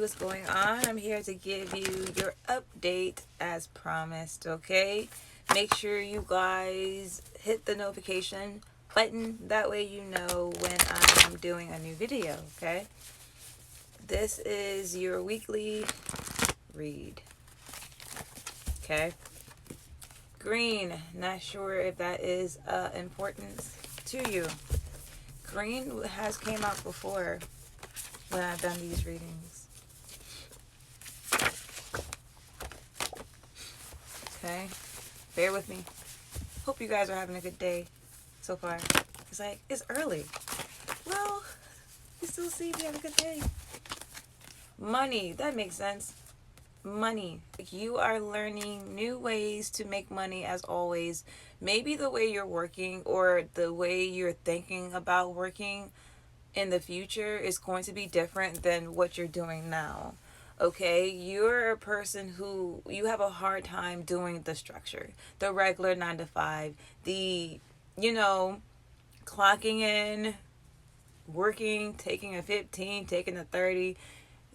what's going on? I'm here to give you your update as promised, okay? Make sure you guys hit the notification button. That way you know when I'm doing a new video, okay? This is your weekly read, okay? Green, not sure if that is importance to you. Green has came out before when I've done these readings. Okay, bear with me. Hope you guys are having a good day so far. It's early. Well, you still see if you have a good day. Money, that makes sense. Money. You are learning new ways to make money as always. Maybe the way you're working or the way you're thinking about working in the future is going to be different than what you're doing now. Okay, you're a person who you have a hard time doing the structure, the regular 9 to 5, clocking in, working, taking a 15, taking a 30.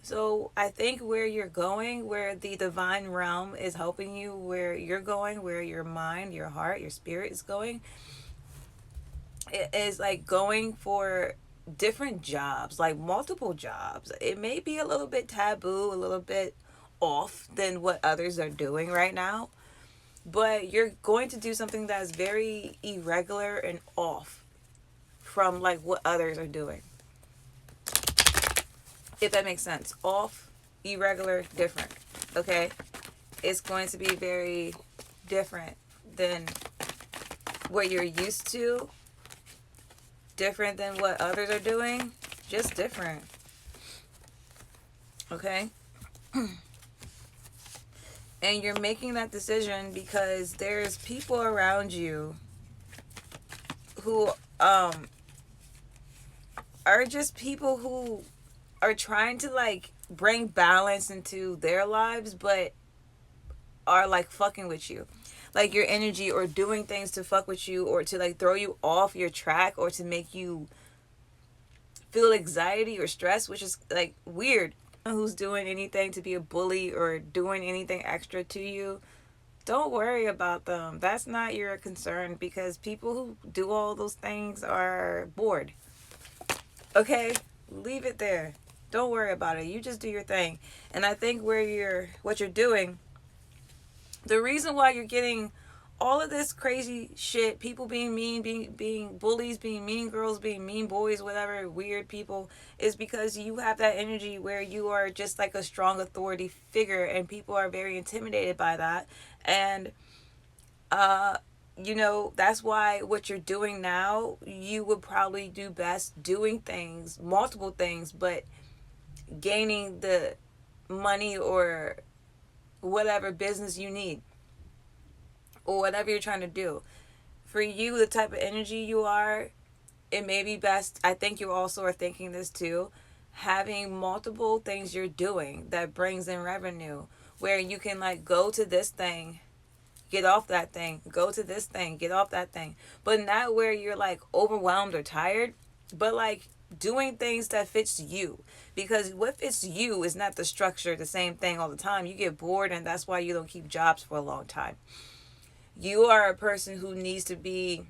So I think where you're going, where the divine realm is helping you, where you're going, where your mind, your heart, your spirit is going, it is like going for different jobs, like multiple jobs. It may be a little bit taboo, a little bit off than what others are doing right now, but you're going to do something that's very irregular and off from like what others are doing. If that makes sense. Off, irregular, different. Okay? It's going to be very different than what you're used to, different than what others are doing, just different. Okay? And you're making that decision because there's people around you who are just people who are trying to like bring balance into their lives, but are like fucking with you, like your energy, or doing things to fuck with you, or to like throw you off your track, or to make you feel anxiety or stress, which is like weird. Who's doing anything to be a bully or doing anything extra to you, don't worry about them. That's not your concern, because people who do all those things are bored. Okay, leave it there. Don't worry about it. You just do your thing. And I think what you're doing, the reason why you're getting all of this crazy shit, people being mean, being bullies, being mean girls, being mean boys, whatever, weird people, is because you have that energy where you are just like a strong authority figure, and people are very intimidated by that. And that's why what you're doing now, you would probably do best doing things, multiple things, but gaining the money or whatever business you need, or whatever you're trying to do. For you, the type of energy you are, it may be best, I think you also are thinking this too, having multiple things you're doing that brings in revenue, where you can like go to this thing, get off that thing, go to this thing, get off that thing, but not where you're like overwhelmed or tired, but like doing things that fits you, because what fits you is not the structure, the same thing all the time. You get bored, and that's why you don't keep jobs for a long time. You are a person who needs to be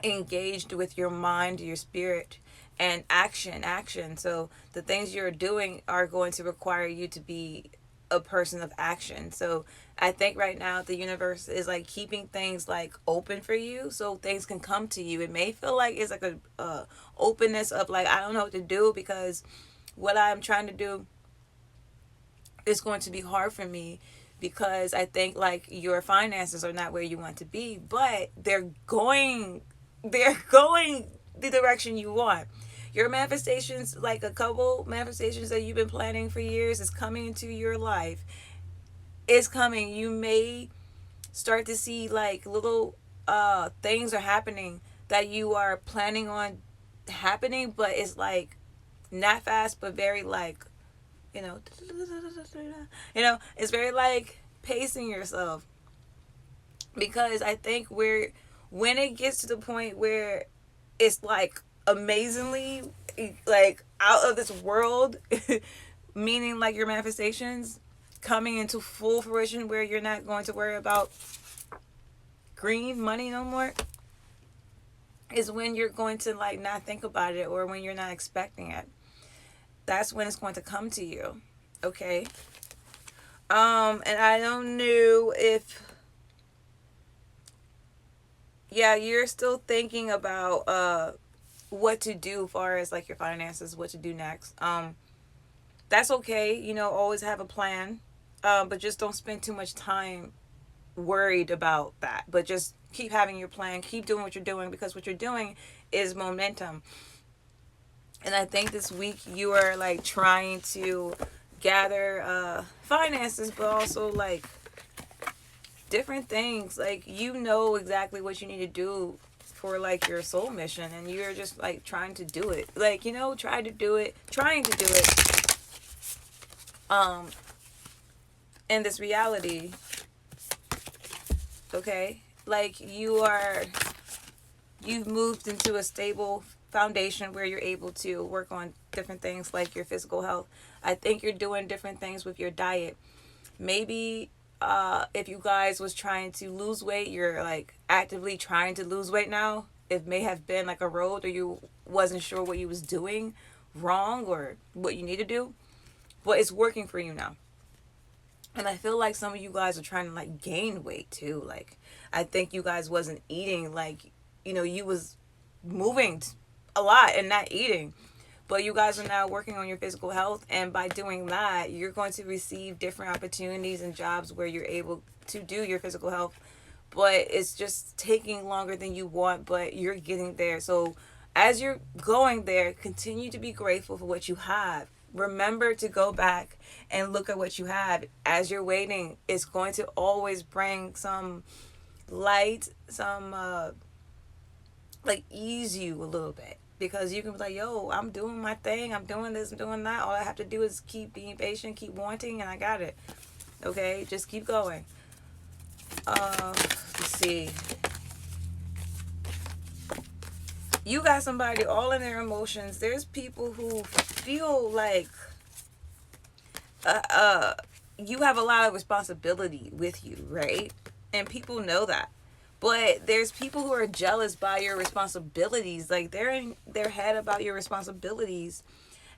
engaged with your mind, your spirit, and action. So the things you're doing are going to require you to be a person of action. So I think right now the universe is like keeping things like open for you, so things can come to you. It may feel like it's like a openness of like, I don't know what to do, because what I'm trying to do is going to be hard for me, because I think like your finances are not where you want to be, but they're going the direction you want. Your manifestations, like a couple manifestations that you've been planning for years, is coming into your life. It's coming. You may start to see like little things are happening that you are planning on happening, but it's like not fast, but very like, you know, it's very like pacing yourself, because I think when it gets to the point where it's like amazingly like out of this world meaning like your manifestations coming into full fruition where you're not going to worry about green money no more, is when you're going to like not think about it, or when you're not expecting it. That's when it's going to come to you. Okay. And I don't know if, yeah, you're still thinking about what to do as far as like your finances, what to do next. That's okay, always have a plan. But just don't spend too much time worried about that. But just keep having your plan, keep doing what you're doing, because what you're doing is momentum. And I think this week you are like trying to gather finances, but also like different things. Like, exactly what you need to do for like your soul mission, and you're just like trying to do it. Like, trying to do it. In this reality, okay? Like, you've moved into a stable foundation where you're able to work on different things like your physical health. I think you're doing different things with your diet. Maybe if you guys was trying to lose weight, you're like actively trying to lose weight now. It may have been like a road, or you wasn't sure what you was doing wrong or what you need to do, but it's working for you now. And I feel like some of you guys are trying to like gain weight too. Like, I think you guys wasn't eating, like, you was moving a lot and not eating. But you guys are now working on your physical health, and by doing that, you're going to receive different opportunities and jobs where you're able to do your physical health. But it's just taking longer than you want, but you're getting there. So as you're going there, continue to be grateful for what you have. Remember to go back and look at what you have. As you're waiting, it's going to always bring some light, some like ease you a little bit, because you can be like, yo, I'm doing my thing, I'm doing this, I'm doing that. All I have to do is keep being patient, keep wanting, and I got it. Okay, just keep going. Let's see. You got somebody all in their emotions. There's people who feel like you have a lot of responsibility with you, right? And people know that. But there's people who are jealous by your responsibilities. Like, they're in their head about your responsibilities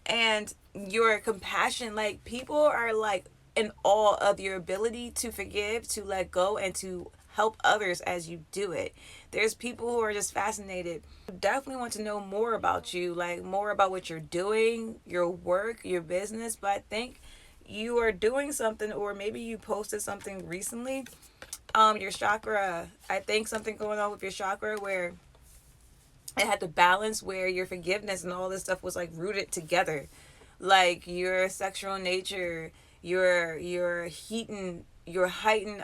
and your compassion. Like, people are like in awe of your ability to forgive, to let go, and to help others as you do it. There's people who are just fascinated. Definitely want to know more about you, like more about what you're doing, your work, your business. But I think you are doing something, or maybe you posted something recently. Your chakra, I think something going on with your chakra where it had to balance, where your forgiveness and all this stuff was like rooted together. Like your sexual nature, your heightened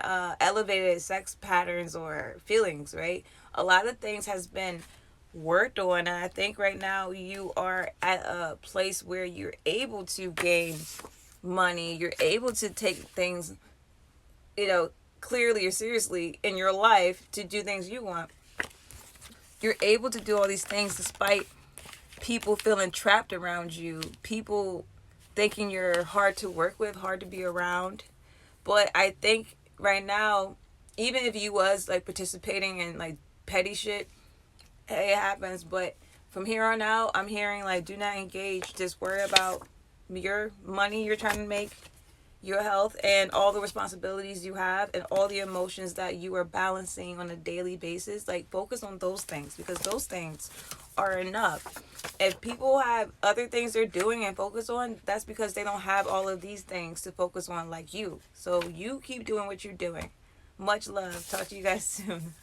elevated sex patterns or feelings, right? A lot of things has been worked on, and I think right now you are at a place where you're able to gain money, you're able to take things, clearly or seriously in your life, to do things you want. You're able to do all these things despite people feeling trapped around you, people thinking you're hard to work with, hard to be around. But I think right now, even if you was like participating in like petty shit, hey, it happens. But from here on out, I'm hearing like, do not engage. Just worry about your money you're trying to make, your health, and all the responsibilities you have, and all the emotions that you are balancing on a daily basis. Like, focus on those things, because those things are enough. If people have other things they're doing and focus on, that's because they don't have all of these things to focus on like you. So you keep doing what you're doing. Much love. Talk to you guys soon.